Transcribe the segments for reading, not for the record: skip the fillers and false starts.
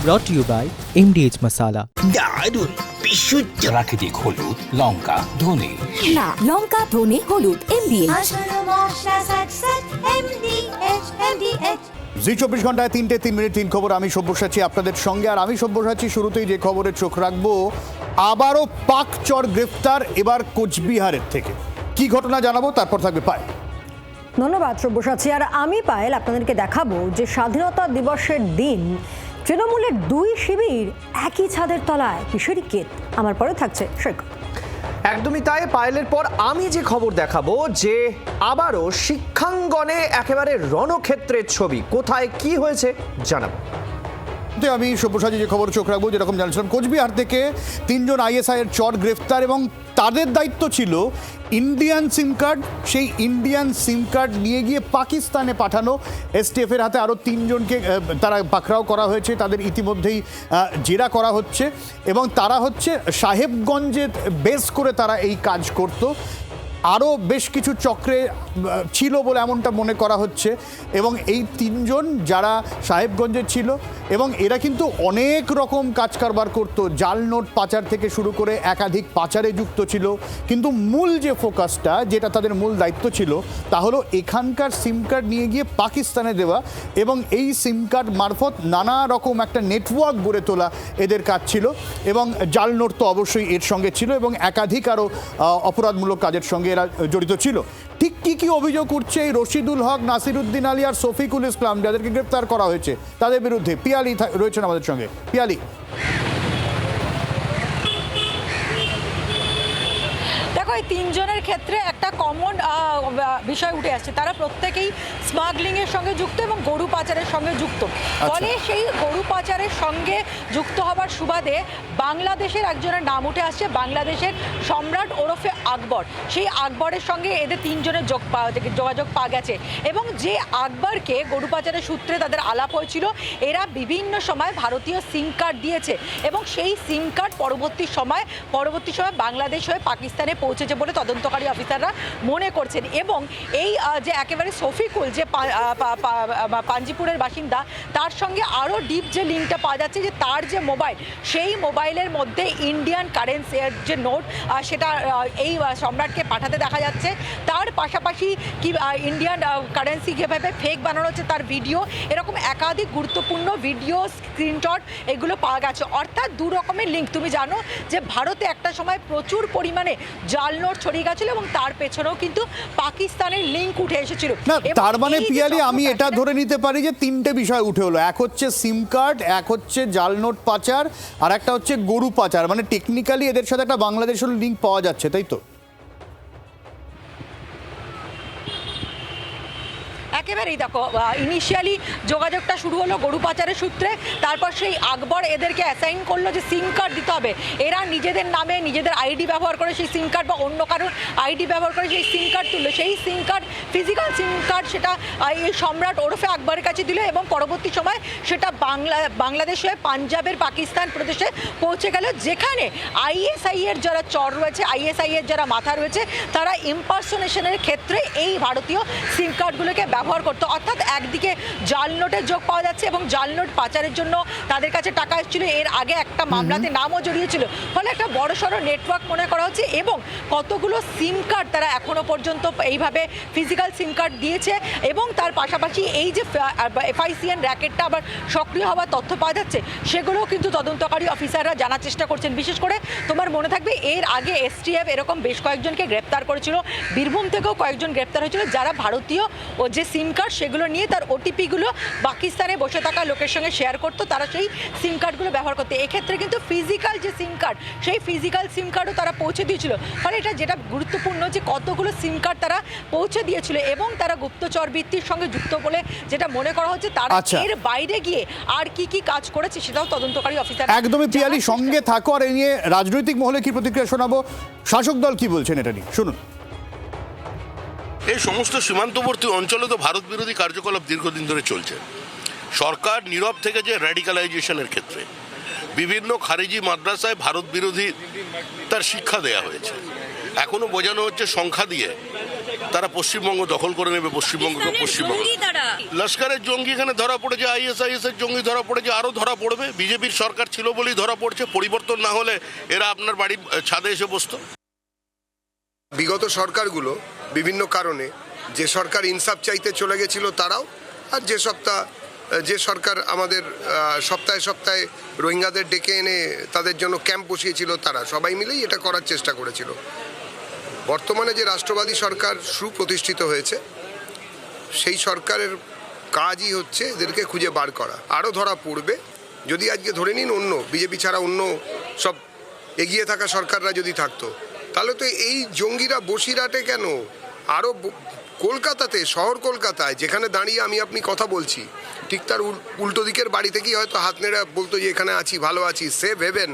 brought to you by MDH Masala. দারুণ বিশুদ্ধ প্রাকৃতিক হলুদ, লঙ্কা, ধনে। না, লঙ্কা, ধনে, হলুদ, MDH। জি 24 ঘন্টায় 3:03 খবর। আমি সব্যসাচী আপনাদের সঙ্গে, আর আমি সব্যসাচী শুরুতেই যে খবরে চোখ রাখবো, আবারও পাক চর গ্রেফতার, এবার কোচবিহারের থেকে। কি ঘটনা জানাবো, তারপর থাকবে পায়। ধন্যবাদ সব্যসাচী। আর আমি পায়েল আপনাদেরকে দেখাবো যে স্বাধীনতা দিবসের দিন তৃণমূলের দুই শিবির একই ছাদের তলায়, কিশোরী কেত। আমার পরে থাকছে সৈকত। একদমই তাই পায়েলের পর আমি যে খবর দেখাবো, যে আবারও শিক্ষাঙ্গনে একেবারে রণক্ষেত্রের ছবি। কোথায় কি হয়েছে জানাবো। আমি সব্যসাচী যে খবর চোখ রাখবো, যেরকম জানছিলাম, কোচবিহার থেকে 3 জন আইএসআই এর চর গ্রেফতার, এবং তাদের দায়িত্ব ছিল ইন্ডিয়ান সিম কার্ড। সেই ইন্ডিয়ান সিম কার্ড নিয়ে গিয়ে পাকিস্তানে পাঠানো। এসটিএফ এর হাতে আরও 3 জনকে তারা পাকড়াও করা হয়েছে, তাদের ইতিমধ্যেই জেরা করা হচ্ছে, এবং তারা হচ্ছে সাহেবগঞ্জে বেস করে তারা এই কাজ করত। আরও বেশ কিছু চক্রে ছিল বলে এমনটা মনে করা হচ্ছে, এবং এই 3 জন যারা সাহেবগঞ্জে ছিল, এবং এরা কিন্তু অনেক রকম কাজ কারবার করতো, জাল নোট পাচার থেকে শুরু করে একাধিক পাচারে যুক্ত ছিল। কিন্তু মূল যে ফোকাসটা, যেটা তাদের মূল দায়িত্ব ছিল, তা হলো এখানকার সিম কার্ড নিয়ে গিয়ে পাকিস্তানে দেওয়া, এবং এই সিম কার্ড মারফত নানা রকম একটা নেটওয়ার্ক গড়ে তোলা এদের কাজ ছিল। এবং জাল নোট তো অবশ্যই এর সঙ্গে ছিল, এবং একাধিক আরও অপরাধমূলক কাজের সঙ্গে এরা জড়িত ছিল। ঠিক কি কি অভিযোগ উঠছে এই রশিদুল হক, নাসিরুদ্দিন আলী আর শফিকুল ইসলাম, যাদেরকে গ্রেপ্তার করা হয়েছে, তাদের বিরুদ্ধে? পিয়ালি রয়েছেন আমাদের সঙ্গে। পিয়ালি, দেখো, এই 3 জনের ক্ষেত্রে একটা কমন বিষয় উঠে আসছে। তারা প্রত্যেকেই স্মাগলিংয়ের সঙ্গে যুক্ত এবং গরু পাচারের সঙ্গে যুক্ত। ফলে সেই গরু পাচারের সঙ্গে যুক্ত হবার সুবাদে বাংলাদেশের একজনের নাম উঠে আসছে, বাংলাদেশের সম্রাট ওরফে আকবর। সেই আকবরের সঙ্গে এদের 3 জনের যোগাযোগ পাওয়া গেছে, এবং যে আকবরকে গরু পাচারের সূত্রে তাদের আলাপ হয়েছিল, এরা বিভিন্ন সময় ভারতীয় সিম কার্ড দিয়েছে, এবং সেই সিম কার্ড পরবর্তী সময় বাংলাদেশ হয়ে পাকিস্তানে পৌঁছেছে বলে তদন্তকারী অফিসাররা মনে করছেন। এবং এই যে একেবারে শফিকুল, যে পাঞ্জিপুরের বাসিন্দা, তার সঙ্গে আরও ডিপ যে লিঙ্কটা পাওয়া যাচ্ছে, যে তার যে মোবাইল, সেই মোবাইলের মধ্যে ইন্ডিয়ান কারেন্সির যে নোট, সেটা এই সম্রাটকে পাঠাতে দেখা যাচ্ছে। তার পাশাপাশি কি ইন্ডিয়ান কারেন্সি কীভাবে ফেক বানানো হচ্ছে তার ভিডিও, এরকম একাধিক গুরুত্বপূর্ণ ভিডিও, স্ক্রিনশট এগুলো পাওয়া গেছে। অর্থাৎ 2 রকমের লিঙ্ক। তুমি জানো যে ভারতে একটা সময় প্রচুর পরিমাণে জাল নোট ছড়িয়ে গেছিল, এবং তার পেছনেও কিন্তু পাকিস্তানের লিঙ্ক উঠে এসেছিল। না, তার মানে পিয়ালি আমি এটা ধরে নিতে পারি যে 3টে বিষয় উঠে হলো। এক হচ্ছে সিম কার্ড, এক হচ্ছে জাল নোট পাচার, আর একটা হচ্ছে গরু পাচার। মানে টেকনিক্যালি এদের সাথে একটা বাংলাদেশের লিঙ্ক পাওয়া যাচ্ছে, তাই তো? একেবারেই। দেখো, ইনিশিয়ালি যোগাযোগটা শুরু হলো গরু পাচারের সূত্রে, তারপর সেই আকবর এদেরকে অ্যাসাইন করলো যে সিম কার্ড দিতে হবে। এরা নিজেদের নামে নিজেদের আইডি ব্যবহার করে সেই সিম কার্ড, বা অন্য কারোর আইডি ব্যবহার করে সেই সিম কার্ড তুললো। সেই সিম কার্ড, ফিজিক্যাল সিম কার্ড, সেটা এই সম্রাট ওরফে আকবরের কাছে দিল, এবং পরবর্তী সময় সেটা বাংলাদেশ হয়ে পাঞ্জাবের পাকিস্তান প্রদেশে পৌঁছে গেল, যেখানে আইএসআই এর যারা চর রয়েছে, আইএসআই এর যারা মাথা রয়েছে, তারা ইম্পারসোনেশনের ক্ষেত্রে এই ভারতীয় সিম কার্ডগুলোকে ব্যবহার করতো। অর্থাৎ একদিকে জাল নোটের যোগ পাওয়া যাচ্ছে, এবং জাল নোট পাচারের জন্য তাদের কাছে টাকা এসেছিল, এর আগে একটা মামলাতে নামও জড়িয়েছিল। ফলে একটা বড়সড় নেটওয়ার্ক মনে করা হচ্ছে, এবং কতগুলো সিম কার্ড তারা এখনো পর্যন্ত এইভাবে ফিজিক্যাল সিম কার্ড দিয়েছে, এবং তার পাশাপাশি এই যে এফআইসিএন র্যাকেটটা আবার সক্রিয় হওয়ার তথ্য পাওয়া যাচ্ছে, সেগুলোও কিন্তু তদন্তকারী অফিসাররা জানার চেষ্টা করছেন। বিশেষ করে তোমার মনে থাকবে, এর আগে এসটিএফ এরকম বেশ কয়েকজনকে গ্রেপ্তার করেছিল। বীরভূম থেকেও কয়েকজন গ্রেপ্তার হয়েছিল, যারা ভারতীয় ও যে সিম কার্ড, সেগুলো নিয়ে তার ওটিপিগুলো পাকিস্তানে বসে থাকা লোকের সঙ্গে শেয়ার করতো, তারা সেই সিম কার্ডগুলো ব্যবহার করতো। এক্ষেত্রে কিন্তু ফিজিক্যাল যে সিম কার্ড, সেই ফিজিক্যাল সিম কার্ডও তারা পৌঁছে দিয়েছিল। ফলে এটা যেটা গুরুত্বপূর্ণ, যে কতগুলো সিম কার্ড তারা পৌঁছে দিয়েছিল, এবং তারা গুপ্তচর বৃত্তির সঙ্গে যুক্ত বলে যেটা মনে করা হচ্ছে। তারা এর বাইরে গিয়ে আর কি কি কাজ করেছে, সেটাও তদন্তকারী অফিসার। একদমই পিয়ালি, সঙ্গে থাকো। আর এই নিয়ে রাজনৈতিক মহলে কি প্রতিক্রিয়া শোনাবো, শাসক দল কি বলছেন এটা নিয়ে, শুনুন। এই সমস্ত সীমান্তবর্তী অঞ্চলে তো ভারত বিরোধী কার্যকলাপ দীর্ঘদিন ধরে চলছে। সরকার নীরব থেকে যে র্যাডিক্যালাইজেশনের ক্ষেত্রে বিভিন্ন খারিজি মাদ্রাসায় ভারত বিরোধী তার শিক্ষা দেয়া হয়েছে। এখনো বোঝানো হচ্ছে সংখ্যা দিয়ে তারা পশ্চিমবঙ্গ দখল করে নেবে, পশ্চিমবঙ্গ লস্করের জঙ্গি এখানে ধরা পড়েছে, ISIS এর জঙ্গি ধরা পড়েছে, আরও ধরা পড়বে। বিজেপির সরকার ছিল বলেই ধরা পড়ছে, পরিবর্তন না হলে এরা আপনার বাড়ির ছাদে এসে বসতো। বিগত সরকারগুলো বিভিন্ন কারণে যে সরকার ইনসাফ চাইতে চলে গেছিল তারাও, আর যে সরকার আমাদের সপ্তাহে সপ্তাহে রোহিঙ্গাদের ডেকে এনে তাদের জন্য ক্যাম্প বসিয়েছিল তারা সবাই মিলেই এটা করার চেষ্টা করেছিল। বর্তমানে যে রাষ্ট্রবাদী সরকার সুপ্রতিষ্ঠিত হয়েছে সেই সরকারের কাজই হচ্ছে এদেরকে খুঁজে বার করা। আরও ধরা পড়বে যদি আজকে ধরে নিন অন্য বিজেপি ছাড়া অন্য সব এগিয়ে থাকা সরকাররা যদি থাকতো, তাহলে তো এই জঙ্গিরা বসিরহাটে কেন, আরও কলকাতাতে, শহর কলকাতায় যেখানে দাঁড়িয়ে আপনি কথা বলছি, ঠিক তার উল্টো দিকের বাড়ি থেকেই হয়তো হাত নেড়ে বলতো যে এখানে আছি, ভালো আছি, সেফ হেভেন,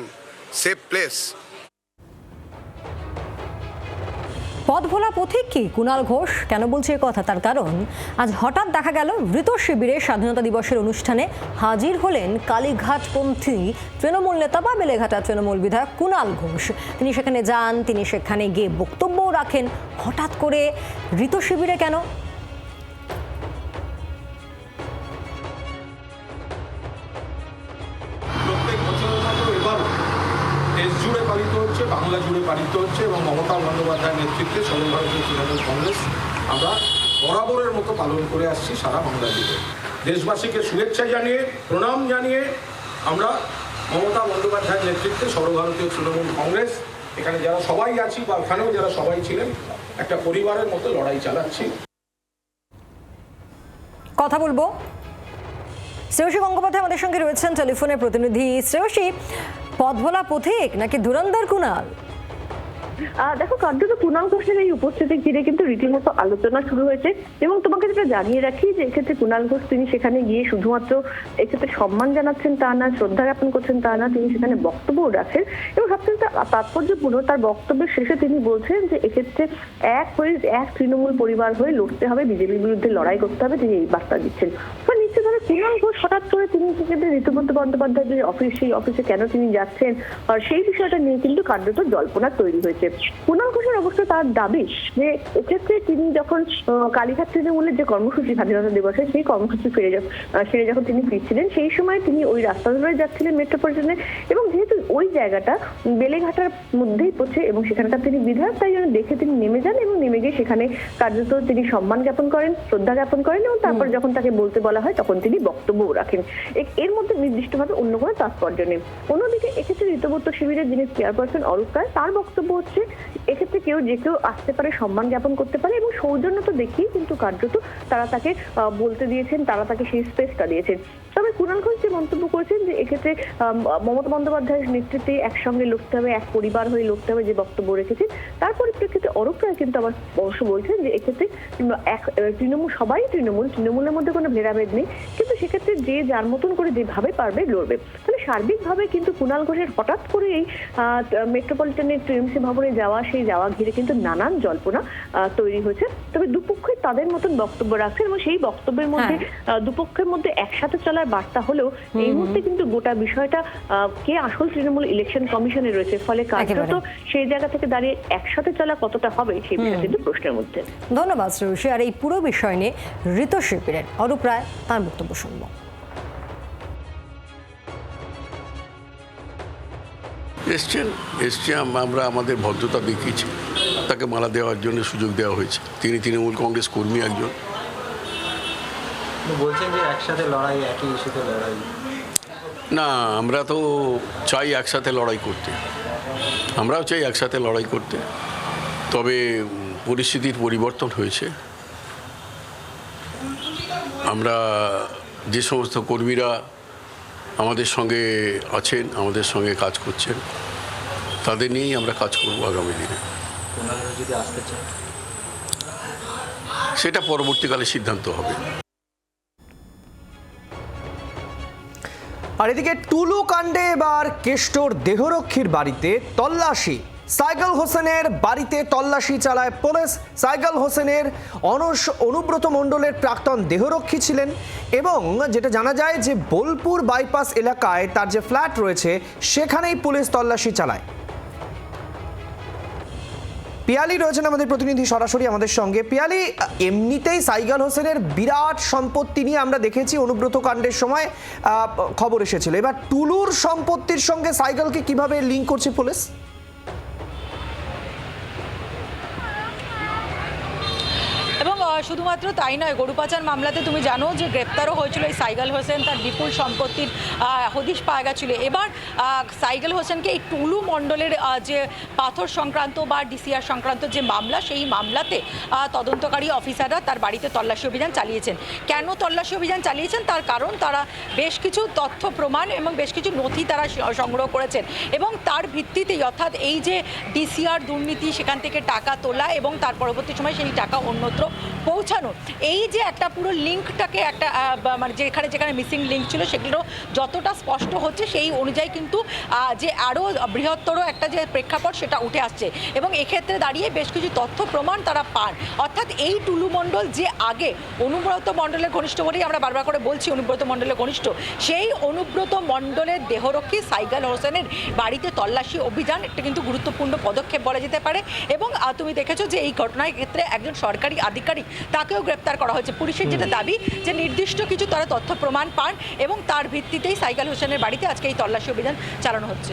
সেফ প্লেস। পথ ভোলা পথিক কি কুণাল ঘোষ কেন বলছে এ কথা? তার কারণ আজ হঠাৎ দেখা গেল মৃত শিবিরে স্বাধীনতা দিবসের অনুষ্ঠানে হাজির হলেন কালীঘাটপন্থী তৃণমূল নেতা বা বেলেঘাটা তৃণমূল বিধায়ক কুণাল ঘোষ। তিনি সেখানে যান, তিনি সেখানে গিয়ে বক্তব্যও রাখেন। হঠাৎ করে মৃত শিবিরে কেন? প্রত্যেক বছরের মতো এবার দেশ জুড়ে পালিত হচ্ছে, বাংলা জুড়ে পালিত হচ্ছে এবং মমতা বন্দ্যোপাধ্যায়ের নেতৃত্বে সর্বভারতীয় তৃণমূল কংগ্রেস আমরা বরাবরের মতো পালন করে আসছি সারা বাংলা জুড়ে। দেশবাসীকে শুভেচ্ছা জানিয়ে, প্রণাম জানিয়ে আমরা মমতা বন্দ্যোপাধ্যায়ের নেতৃত্বে সর্বভারতীয় তৃণমূল কংগ্রেস এখানে যারা সবাই আছি বা ওখানেও যারা সবাই ছিলেন একটা পরিবারের মতো লড়াই চালাচ্ছি। কথা বলবো শ্রেয়সী গঙ্গোপাধ্যায় আমাদের সঙ্গে রয়েছেন টেলিফোনে প্রতিনিধি। শ্রেয়সী, পথ ভোলা পথিক নাকি ধুরন্ধর কুণাল? দেখো, কার্যত কুণাল ঘোষের এই উপস্থিতি ঘিরে কিন্তু রীতিমতো আলোচনা শুরু হয়েছে এবং তোমাকে যেটা জানিয়ে রাখি যে এক্ষেত্রে কুণাল ঘোষ তিনি সেখানে গিয়ে শুধুমাত্র এক্ষেত্রে সম্মান জানাচ্ছেন তা না, শ্রদ্ধা জ্ঞাপন করছেন তা না, তিনি সেখানে বক্তব্যও রাখেন এবং সবচেয়ে তাৎপর্যপূর্ণ তার বক্তব্যের শেষে তিনি বলছেন যে এক্ষেত্রে এক তৃণমূল পরিবার হয়ে লড়তে হবে, বিজেপির বিরুদ্ধে লড়াই করতে হবে, তিনি এই বার্তা দিচ্ছেন। নিশ্চিতভাবে কুণাল ঘোষ হঠাৎ করে তিনি সেক্ষেত্রে ঋতুপর্ণ বন্দ্যোপাধ্যায়ের যে অফিস, সেই অফিসে কেন তিনি যাচ্ছেন আর সেই বিষয়টা নিয়ে কিন্তু কার্যত জল্পনা তৈরি হয়েছে। কুণাল ঘোষের অবশ্য তার দাবি যে এক্ষেত্রে তিনি যখন কালীঘাট তৃণমূলের যে কর্মসূচি স্বাধীনতা দিবসে, সেই কর্মসূচি সেরে যখন তিনি ফিরছিলেন সেই সময় তিনি ওই রাস্তা ধরে যাচ্ছিলেন মেট্রোপলিটনে এবং যেহেতু ওই জায়গাটা বেলেঘাটার মধ্যেই পড়ছে এবং সেখানকার তিনি বিধায়ক, তাই জন্য দেখে তিনি নেমে যান এবং নেমে গিয়ে সেখানে কার্যত তিনি সম্মান জ্ঞাপন করেন, শ্রদ্ধা জ্ঞাপন করেন এবং তারপর যখন তাকে বলতে বলা হয় তখন তিনি বক্তব্যও রাখেন। এর মধ্যে নির্দিষ্টভাবে অন্য কোনো তাৎপর্য নেই। অন্যদিকে এক্ষেত্রে ঋতবর্ত শিবিরের যিনি চেয়ারপারসন অরূপ রায়, তার বক্তব্য হচ্ছে এক্ষেত্রে যে কেউ আসতে পারে, সম্মান জ্ঞাপন করতে পারে এবং সৌজন্য তো দেখিয়ে কিন্তু কার্যত তারা তাকে বলতে দিয়েছেন, তারা তাকে সেই স্পেসটা দিয়েছেন। তবে কুণাল ঘোষ যে মন্তব্য করেছেন যে এক্ষেত্রে মমতা বন্দ্যোপাধ্যায়ের নেতৃত্বে একসঙ্গে লড়তে হবে, এক পরিবার হয়ে লড়তে হবে, যে বক্তব্য রেখেছেন, তার পরিপ্রেক্ষিতে অরূপ রায় কিন্তু আবার অবশ্য বলছেন যে এক্ষেত্রে তৃণমূল সবাই তৃণমূলের মধ্যে কোনো ভেদাভেদ নেই, কিন্তু সেক্ষেত্রে যে যার মতন করে যেভাবে পারবে লড়বে। তাহলে সার্বিকভাবে কিন্তু কুণাল ঘোষের হঠাৎ করে এই মেট্রোপলিটনের টিএমসি ভবনে সেই যাওয়া ঘিরে কিন্তু নানান জল্পনা তৈরি হয়েছে। তবে দুপক্ষই তাদের মতন বক্তব্য রাখছেন এবং সেই বক্তব্যের মধ্যে দুপক্ষের মধ্যে একসাথে চলার বার্তা হলেও এই মুহূর্তে কিন্তু গোটা বিষয়টা কে আসল তৃণমূল ইলেকশন কমিশনে রয়েছে, ফলে কার্যত সেই জায়গা থেকে দাঁড়িয়ে একসাথে চলা কতটা হবে সেই বিষয়টা কিন্তু প্রশ্নের মধ্যে। ধন্যবাদ শ্রেয়সী। আর এই পুরো বিষয় নিয়ে ঋত শিবিরের অরূপ রায় তার বক্তব্য শুনব। এসছেন আমরা আমাদের ভদ্রতা দেখিয়েছি, তাকে মালা দেওয়ার জন্য সুযোগ দেওয়া হয়েছে। তিনি তৃণমূল কংগ্রেস কর্মী একজন। বলছেন যে একসাথে লড়াই, একই ইস্যুতে লড়াই। না, আমরা তো চাই একসাথে লড়াই করতে, আমরাও চাই একসাথে লড়াই করতে। তবে পরিস্থিতির পরিবর্তন হয়েছে। আমরা যে সমস্ত কর্মীরা আমাদের সঙ্গে আছেন, আমাদের সঙ্গে কাজ করছেন, তাদের নিয়েই আমরা কাজ করব আগামী দিনে। যদি আসতে চান সেটা পরবর্তীকালে সিদ্ধান্ত হবে। আর এদিকে টুলু কাণ্ডে এবার কেষ্টর দেহরক্ষীর বাড়িতে তল্লাশি। সাইকেল হোসেনের বাড়িতে তল্লাশি চালায় পুলিশ। সাইকেল হোসেনের অনুব্রত মণ্ডলের প্রাক্তন দেহরক্ষী ছিলেন এবং যেটা জানা যায় যে বোলপুর বাইপাস এলাকায় তার যে ফ্ল্যাট রয়েছে সেখানেই পুলিশ তল্লাশি চালায়। পিয়ালি রয়েছেন আমাদের প্রতিনিধি সরাসরি আমাদের সঙ্গে। পিয়ালি, এমনিতেই সাইগাল হোসেনের বিরাট সম্পত্তি নিয়ে আমরা দেখেছি অনুব্রত কাণ্ডের সময় খবর এসেছিল, এবার টুলুর সম্পত্তির সঙ্গে সাইগালকে কিভাবে লিঙ্ক করছে পুলিশ? এবং শুধুমাত্র তাই নয়, গরু পাচার মামলাতে তুমি জানো যে গ্রেপ্তারও হয়েছিল এই সাইগাল হোসেন, তার বিপুল সম্পত্তির হদিশ পাওয়া গেছিল। এবার সাইগাল হোসেনকে এই টুলু মণ্ডলের যে পাথর সংক্রান্ত বা ডিসিআর সংক্রান্ত যে মামলা, সেই মামলাতে তদন্তকারী অফিসাররা তার বাড়িতে তল্লাশি অভিযান চালিয়েছেন। কেন তল্লাশি অভিযান চালিয়েছেন? তার কারণ তারা বেশ কিছু তথ্য প্রমাণ এবং বেশ কিছু নথি তারা সংগ্রহ করেছেন এবং তার ভিত্তিতেই, অর্থাৎ এই যে ডিসিআর দুর্নীতি, সেখান থেকে টাকা তোলা এবং তার পরবর্তী সময় সেই টাকা অন্যত্র পৌঁছানো, এই যে একটা পুরো লিঙ্কটাকে একটা মানে যেখানে যেখানে মিসিং লিঙ্ক ছিল সেগুলো যতটা স্পষ্ট হচ্ছে সেই অনুযায়ী কিন্তু যে আরও বৃহত্তর একটা যে প্রেক্ষাপট সেটা উঠে আসছে এবং এক্ষেত্রে দাঁড়িয়ে বেশ কিছু তথ্য প্রমাণ তারা পান। অর্থাৎ এই টুলু মণ্ডল যে আগে অনুব্রত মণ্ডলের ঘনিষ্ঠ বলেই আমরা বারবার করে বলছি অনুব্রত মণ্ডলের ঘনিষ্ঠ, সেই অনুব্রত মণ্ডলের দেহরক্ষী সাইগাল হোসেনের বাড়িতে তল্লাশি অভিযান একটা কিন্তু গুরুত্বপূর্ণ পদক্ষেপ বলা যেতে পারে। এবং তুমি দেখেছো যে এই ঘটনার ক্ষেত্রে একজন সরকারি আধিকারিক তাকেও গ্রেপ্তার করা হয়েছে। পুলিশের যেটা দাবি যে নির্দিষ্ট কিছু তারা তথ্য প্রমাণ পান এবং তার ভিত্তিতেই সাইগাল হোসেনের বাড়িতে আজকে এই তল্লাশি অভিযান চালানো হচ্ছে।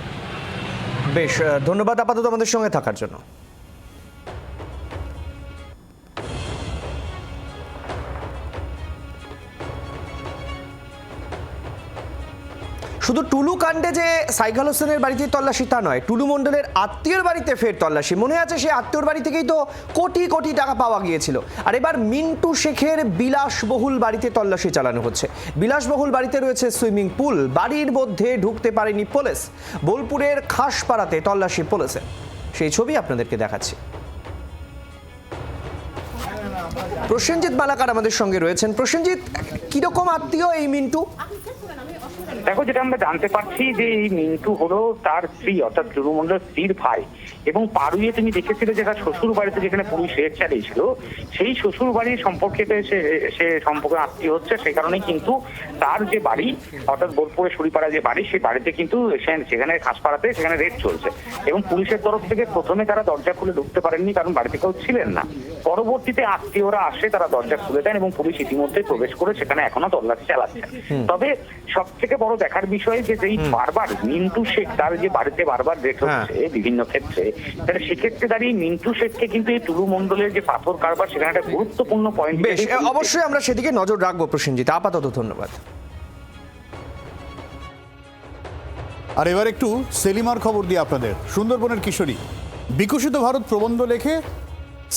বেশ, ধন্যবাদ আপাতত আমাদের সঙ্গে থাকার জন্য। শুধু টুলু কাণ্ডে যে সাইগাল হোসেনের বাড়িতে তল্লাশি তা নয়, টুলু মণ্ডলের আত্মীয়র বাড়িতে ফের তল্লাশি। মনে আছে সেই আত্মীয়র বাড়ি থেকেই তো কোটি কোটি টাকা পাওয়া গিয়েছিল। আর এবার মিন্টু শেখের বিলাসবহুল বাড়িতে তল্লাশি চালানো হচ্ছে। বিলাসবহুল বাড়িতে রয়েছে সুইমিং পুল, বাড়ির মধ্যে ঢুকতে পারেনি পুলিশ। বোলপুরের খাসপাড়াতে তল্লাশি পুলিশের, সেই ছবি আপনাদেরকে দেখাচ্ছি। প্রসেনজিৎ মালাকার আমাদের সঙ্গে রয়েছেন। প্রসেনজিৎ, কিরকম আত্মীয় এই মিন্টু? দেখো, যেটা আমরা জানতে পারছি যে এই মিন্টু হলো তার স্ত্রী, অর্থাৎ টুলু মণ্ডলের স্ত্রীর ভাই। এবং পারুইয়ে তুমি দেখেছিলে যে তার শ্বশুর বাড়িতে যেখানে পুলিশ রেড চালিয়েছিল, সেই শ্বশুর বাড়ির সম্পর্কে সে সম্পর্কে আত্মীয় হচ্ছে। সেই কারণেই কিন্তু তার যে বাড়ি, অর্থাৎ বোলপুরে সুরিপাড়া যে বাড়ি, সেই বাড়িতে কিন্তু সেখানে খাসপাড়াতে সেখানে রেড চলছে। এবং পুলিশের তরফ থেকে প্রথমে তারা দরজা খুলে ঢুকতে পারেননি, কারণ বাড়িতে কেউ ছিলেন না। পরবর্তীতে আত্মীয়রা আসে, তারা দরজা খুলে দেন এবং পুলিশ ইতিমধ্যে প্রবেশ করে সেখানে এখনো তল্লাশি চালাচ্ছে। তবে সব থেকে বড় দেখার বিষয় যে যেই বারবার মিন্টু শেখ তার যে বাড়িতে বারবার রেড হচ্ছে বিভিন্ন ক্ষেত্রে, তাহলে সেক্ষেত্রে দাঁড়িয়ে মিন্টু শেখকে কিন্তু এই টুলু মণ্ডলের যে পাথর কারবার সেখানে একটা গুরুত্বপূর্ণ পয়েন্ট। বেশ, অবশ্যই আমরা সেদিকে নজর রাখবো প্রসেনজিৎ। আপাতত ধন্যবাদ। আর এবার একটু সেলিমার খবর দিয়ে আপনাদের। সুন্দরবনের কিশোরী বিকশিত ভারত প্রবন্ধ লেখে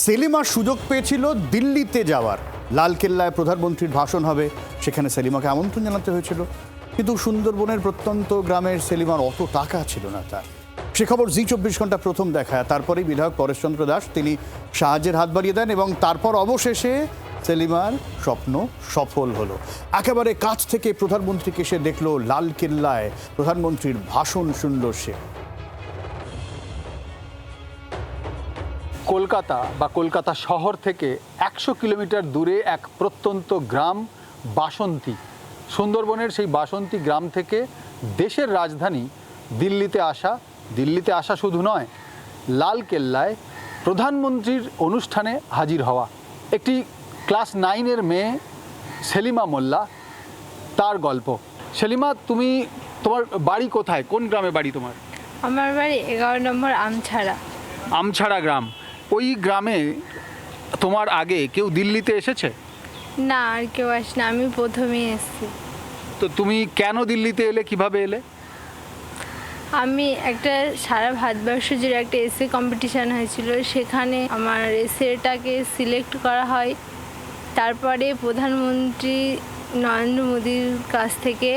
সেলিমার সুযোগ পেয়েছিল দিল্লিতে যাওয়ার। লালকেল্লায় প্রধানমন্ত্রীর ভাষণ হবে, সেখানে সেলিমাকে আমন্ত্রণ জানাতে হয়েছিল, কিন্তু সুন্দরবনের প্রত্যন্ত গ্রামের সেলিমার অত টাকা ছিল না তার। সে খবর জি24 ঘন্টা প্রথম দেখায়। তারপরেই বিধায়ক পরেশচন্দ্র দাস তিনি সাহায্যের হাত বাড়িয়ে দেন এবং তারপর অবশেষে সেলিমার স্বপ্ন সফল হলো। একেবারে কাছ থেকে প্রধানমন্ত্রীকে সে দেখলো, লালকেল্লায় প্রধানমন্ত্রীর ভাষণ শুনল সে। কলকাতা বা কলকাতা শহর থেকে 100 কিলোমিটার দূরে এক প্রত্যন্ত গ্রাম বাসন্তী। সুন্দরবনের সেই বাসন্তী গ্রাম থেকে দেশের রাজধানী দিল্লিতে আসা শুধু নয়, লালকেল্লায় প্রধানমন্ত্রীর অনুষ্ঠানে হাজির হওয়া। একটি ক্লাস 9-এর মেয়ে সেলিমা মোল্লা, তার গল্প। সেলিমা, তোমার বাড়ি কোথায়? কোন গ্রামে বাড়ি তোমার? আমার বাড়ি 11 নম্বর আমছাড়া গ্রাম। ওই গ্রামে তোমার আগে কেউ দিল্লিতে এসেছে? না, আর কেউ আসে না, আমি প্রথমেই এসেছি। তো তুমি কেন দিল্লিতে এলে, কিভাবে এলে? আমি একটা সারা ভারতবর্ষ জুড়ে একটা এসে কম্পিটিশান হয়েছিল, সেখানে আমার এসেটাকে সিলেক্ট করা হয়। তারপরে প্রধানমন্ত্রী নরেন্দ্র মোদির কাছ থেকে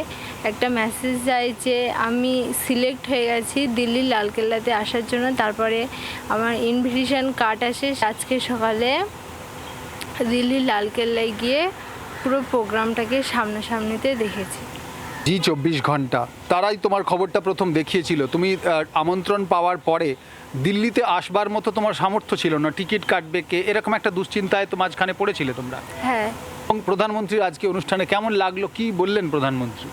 একটা মেসেজ যায় যে আমি সিলেক্ট হয়ে গেছি দিল্লির লালকেল্লাতে আসার জন্য। তারপরে আমার ইনভিটেশন কার্ড আসে। আজকে সকালে দিল্লির লালকেল্লায় গিয়ে পুরো প্রোগ্রামটাকে সামনাসামনিতে দেখেছি। জি24 ঘন্টা তারাই তোমার খবরটা প্রথম দেখিয়েছিল। তুমি আমন্ত্রণ পাওয়ার পরে দিল্লিতে আসবার মতো তোমার সামর্থ্য ছিল না, টিকিট কাটবে কে, এরকম একটা দুশ্চিন্তায় তো মাঝখানে পড়েছিলে তোমরা। হ্যাঁ। এবং প্রধানমন্ত্রীর আজকে অনুষ্ঠানে কেমন লাগলো, কি বললেন প্রধানমন্ত্রী?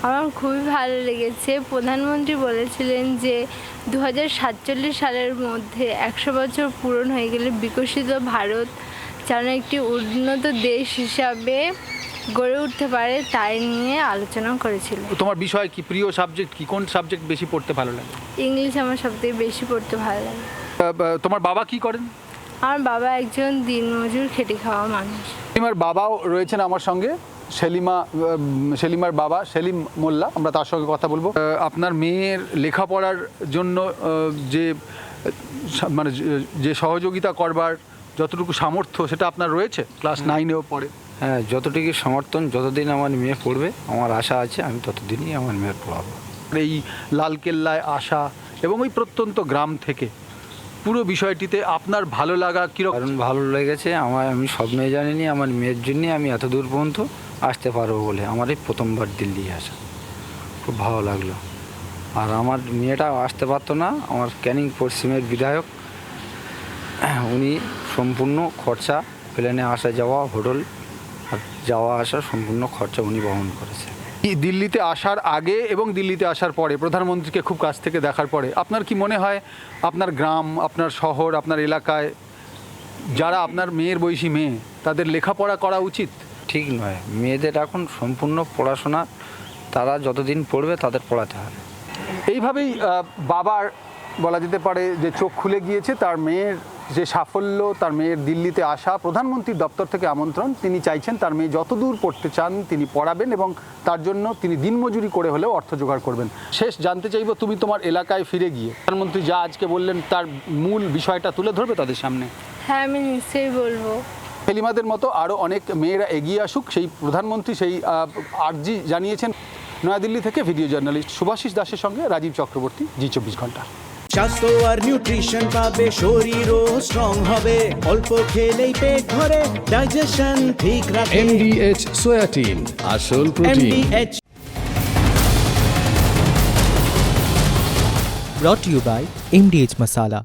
আমার খুবই ভালো লেগেছে। প্রধানমন্ত্রী বলেছিলেন যে 2047 সালের মধ্যে 100 বছর পূরণ হয়ে গেলে বিকশিত ভারত যেন একটি উন্নত দেশ হিসাবে গড়ে উঠতে পারে তাই নিয়ে আলোচনা করেছিল। তোমার বিষয় কি, প্রিয় সাবজেক্ট কি, কোন সাবজেক্ট বেশি পড়তে ভালো লাগে? ইংলিশ আমার সবথেকে বেশি পড়তে ভালো লাগে। তোমার বাবা কি করেন? আমার বাবা একজন দিনমজুর খেটে খাওয়া মানুষ। সেলিমার বাবাও রয়েছেন আমার সঙ্গে, সেলিমার বাবা সেলিম মোল্লা, আমরা তার সঙ্গে কথা বলবো। আপনার মেয়ের লেখাপড়ার জন্য যে সহযোগিতা করবার যতটুকু সামর্থ্য সেটা আপনার রয়েছে? ক্লাস 9-এও পড়ে। হ্যাঁ, যতটুকু সমর্থন, যতদিন আমার মেয়ে পড়বে, আমার আশা আছে আমি ততদিনই আমার মেয়ের পড়াবো। এই লালকেল্লায় আসা এবং ওই প্রত্যন্ত গ্রাম থেকে পুরো বিষয়টিতে আপনার ভালো লাগা কীরকম? কারণ ভালো লেগেছে আমি স্বপ্নে জানিনি আমার মেয়ের জন্যই আমি এত দূর পর্যন্ত আসতে পারবো বলে। আমার এই প্রথমবার দিল্লি আসা, খুব ভালো লাগলো। আর আমার মেয়েটা আসতে পারতো না, আমার ক্যানিং পশ্চিমের বিধায়ক উনি সম্পূর্ণ খরচা, প্লেনে আসা যাওয়া, হোটেল আর যাওয়া আসা সম্পূর্ণ খরচা উনি বহন করেছে। দিল্লিতে আসার আগে এবং দিল্লিতে আসার পরে, প্রধানমন্ত্রীকে খুব কাছ থেকে দেখার পরে আপনার কি মনে হয় আপনার গ্রাম, আপনার শহর, আপনার এলাকায় যারা আপনার মেয়ের বয়সী মেয়ে তাদের লেখাপড়া করা উচিত? ঠিক নয়, মেয়েদের এখন সম্পূর্ণ পড়াশোনা, তারা যতদিন পড়বে তাদের পড়াতে হবে। এইভাবেই বাবার বলা যেতে পারে যে চোখ খুলে গিয়েছে তার মেয়ের যে সাফল্য, তার মেয়ের দিল্লিতে আসা, প্রধানমন্ত্রীর দপ্তর থেকে আমন্ত্রণ। তিনি চাইছেন তার মেয়ে যতদূর পড়তে চান তিনি পড়াবেন এবং তার জন্য তিনি দিনমজুরি করে হলেও অর্থ জোগাড় করবেন। শেষ জানতে চাইব, তুমি তোমার এলাকায় ফিরে গিয়ে প্রধানমন্ত্রী যা আজকে বললেন তার মূল বিষয়টা তুলে ধরবে তাদের সামনে? হ্যাঁ, আমি নিশ্চয়ই বলবো। সেলিমাদের মতো আরও অনেক মেয়েরা এগিয়ে আসুক, সেই প্রধানমন্ত্রী সেই আর্জি জানিয়েছেন। নয়াদিল্লি থেকে ভিডিও জার্নালিস্ট শুভাশিস দাসের সঙ্গে রাজীব চক্রবর্তী, জি 24 ঘন্টা। স্বাস্থ্য আর নিউট্রিশন পাবে, শরীরও স্ট্রং হবে, অল্প খেলেই পেট ভরে, ডাইজেশন ঠিক রাখে। MDH সোয়াটিন, আসল protein. MDH brought to you by MDH Masala।